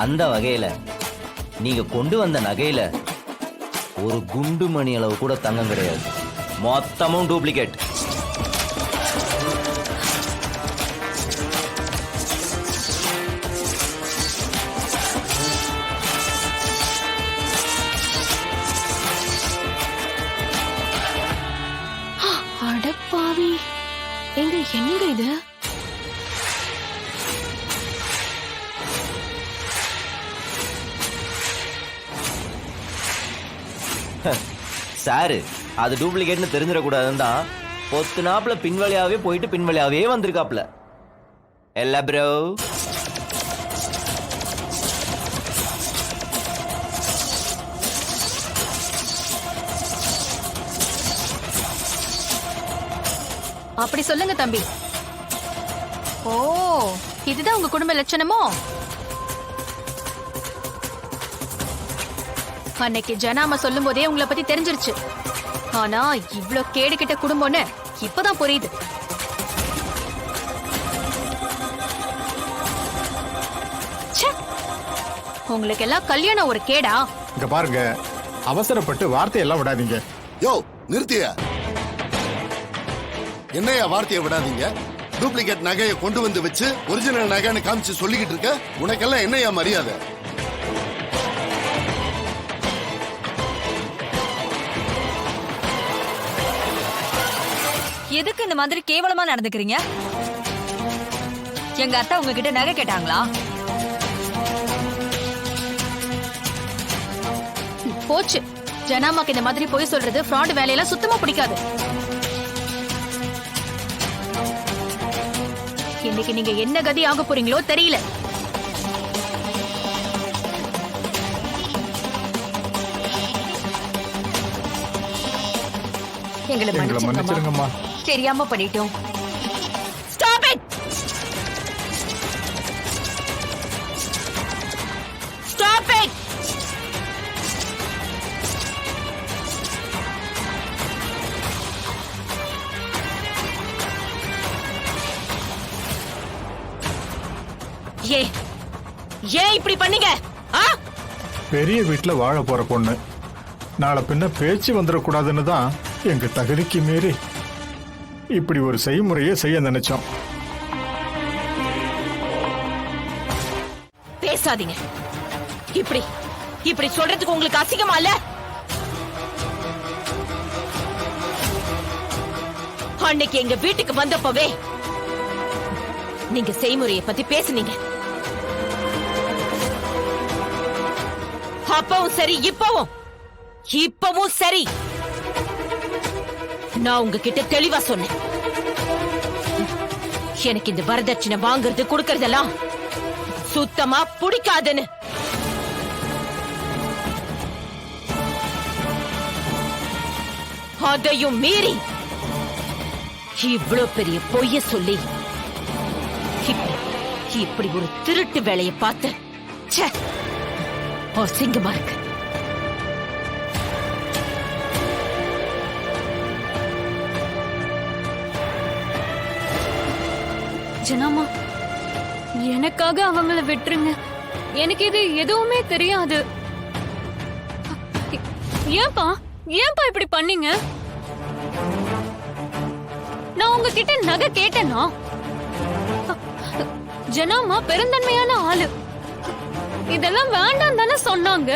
அந்த வகையில நீங்க கொண்டு வந்த நகையில ஒரு குண்டு மணி அளவு கூட தங்கம் கிடையாது. மொத்தமும் டூப்ளிகேட். அடப்பாவி, எங்க என்னங்க இது? சாரு, அது டூப்ளிகேட்னு தெரிஞ்சிடக்கூடாதுன்னு தான் பொத்து நாப்புல பின்வழியாவே போயிட்டு பின்வழியாவே வந்திருக்காப்ல. இல்ல ப்ரோ. அப்படி சொல்லுங்க தம்பி. ஓ, இதுதான் உங்க குடும்ப லட்சணமோ? அன்னைக்கு ஜனாமா சொல்லும் போதே உங்களை பத்தி தெரிஞ்சிருச்சு. ஆனா இவ்ளோ கேடு கிட்ட குடும்பம்னு இப்பதான் புரியுது. உங்களுக்கு எல்லாம் கல்யாணம் ஒரு கேடா? இங்க பாருங்க, அவசரப்பட்டு வார்த்தையெல்லாம் விடாதீங்க. யோ நிறுத்தியா, என்னையா வார்த்தையை விடாதீங்க? டூப்ளிகேட் நகையை கொண்டு வந்து வச்சு ஒரிஜினல் நகைன்னு காமிச்சு சொல்லிக்கிட்டு இருக்க. உனக்கெல்லாம் என்னையா மரியாதை? எதுக்கு இந்த மாதிரி கேவலமா நடந்துக்கிறீங்க? எங்க அத்தா உங்ககிட்ட நகை கேட்டாங்களா? போச்சு. ஜனாமாக்கு இந்த மாதிரி போய் சொல்றது, ஃப்ராட் வேலையெல்லாம் சுத்தமா பிடிக்காது. இன்னைக்கு நீங்க என்ன கதி ஆக போறீங்களோ தெரியல. எங்களை மன்னிச்சிருங்கம்மா. தெரியாம பண்ணிட்டோம். Stop it! Stop it! ஏன் இப்படி பண்ணீங்க? பெரிய வீட்டுல வாழ போற பொண்ணு நாளை பின்ன பேச்சு வந்துடக்கூடாதுன்னு தான் எங்க தகுதிக்கு மீறி இப்படி ஒரு செய்முறையை செய்ய நினைச்சோம். பேசாதீங்க. இப்படி சொல்றதுக்கு உங்களுக்கு அசிங்கமா இல்ல? அன்னைக்கு எங்க வீட்டுக்கு வந்தப்பவே நீங்க செய்முறையை பத்தி பேசுனீங்க. அப்பவும் சரி, இப்பவும் சரி. நான் உங்ககிட்ட தெளிவா சொன்னேன், எனக்கு இந்த வரதட்சணை வாங்குறது கொடுக்கறதெல்லாம் சுத்தமா பிடிக்காதுன்னு. அதையும் மீறி இவ்ளோ பெரிய பொய்ய சொல்லி இப்படி ஒரு திருட்டு வேலையை பார்த்து அசிங்கமா இருக்கு. ஜனாமா, எனக்காக அவங்கள விட்டுருங்க. எனக்கு இது எதுவுமே தெரியாது. ஏன்பா இப்படி பண்ணீங்க? நான் உங்ககிட்ட நகை கேட்டேனா? ஜனாமா பெருந்தன்மையான ஆளு. இதெல்லாம் வேண்டாம் தானே சொன்னாங்க.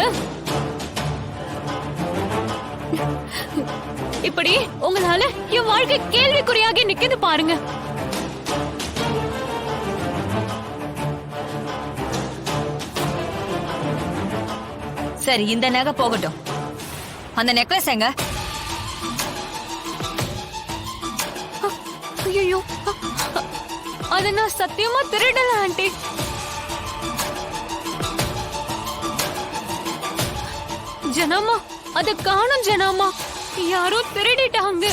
இப்படி உங்களால என் வாழ்க்கை கேள்விக்குறியாகி நிக்குது பாருங்க. சரி, இந்த நகை போகட்டும். அந்த நெக்லஸ் எங்க? ஐயோ, அத நான் சத்தியமா திருடல ஆண்டி. ஜனாமா, அத காணும் ஜனாமா. யாரோ திருடிட்டாங்க.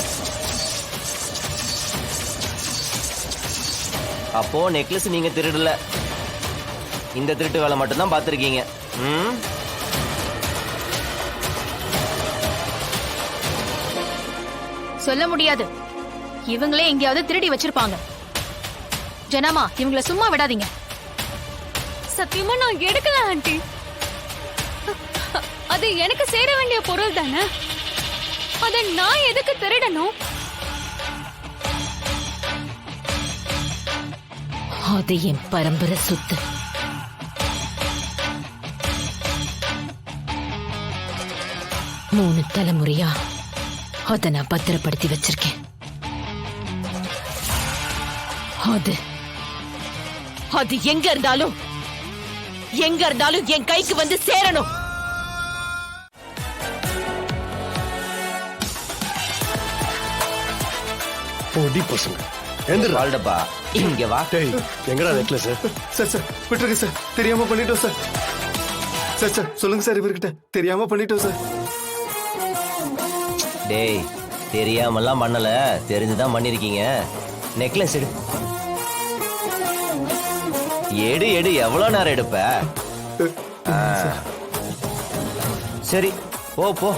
அப்போ நெக்லஸ் நீங்க திருடல, இந்த திருட்டு வேலை மட்டும்தான் பார்த்திருக்கீங்க. சொல்ல முடியாது. இவங்களே எங்கேயாவது திருடி வச்சிருப்பாங்க. ஜனாமா, இவங்கள சும்மா விடாதீங்க. சத்தியமா நான் எடுக்கல ஆண்டி. அது எனக்கு சேர வேண்டிய பொருள் தானே. அத நான் எதுக்கு திருடணும்? அது என் பரம்பரை சொத்து. மூணு தலைமுறையா அத நான் பத்திரப்படுத்தி வச்சிருக்கேன். அது எங்க இருந்தாலும் என் கைக்கு வந்து சேரணும். பொடி பசங்க எந்திரா. வாழ்டப்பா இங்க வா. டேய் எங்கடா நெக்லஸ்? சார் சார் விட்டுருங்க சார், தெரியாம பண்ணிட்டோம் சார். சார் சார் சொல்லுங்க சார், இவர்கிட்ட தெரியாம பண்ணிட்டோம் சார். டேய் தெரியாமலாம் பண்ணல, தெரிஞ்சுதான் பண்ணிருக்கீங்க. நெக்லஸ் எடு. எடு எடு, எவ்வளவு நேரம் எடுப்ப? சரி போ போ,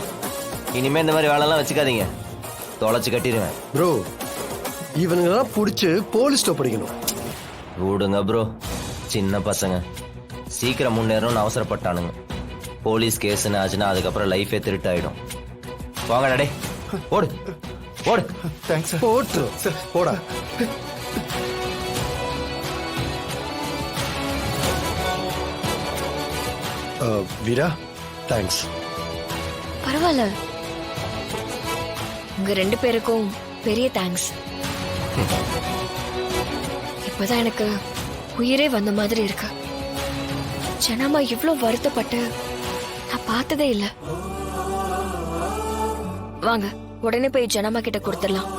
இனிமே இந்த மாதிரி வேலைலாம் வச்சுக்காதீங்க, தொலைச்சு கட்டிடுவேன். ப்ரோ இவனுங்கெல்லாம் புடிச்சு போலீஸ் படிக்கணும். விடுங்க ப்ரோ, சின்ன பசங்க சீக்கிரம் முன்னேறணும்னு அவசரப்பட்டானுங்க. போலீஸ் கேஸ்ன்னு ஆச்சுன்னா அதுக்கப்புறம் லைஃபே திருட்டாயிடும். வாங்க டே, ஓடு ஓடு. Thanks sir. போட்டு போடா. வீரா தேங்க்ஸ். பரவாயில்ல, உங்க 2 பேருக்கும் பெரிய தேங்க்ஸ். இப்பதான் எனக்கு உயிரே வந்த மாதிரி இருக்கு. ஜனமா இவ்வளவு வருத்தப்பட்டு நான் பார்த்ததே இல்ல. வாங்க உடனே போய் ஜனமா கிட்ட கொடுத்துடலாம்.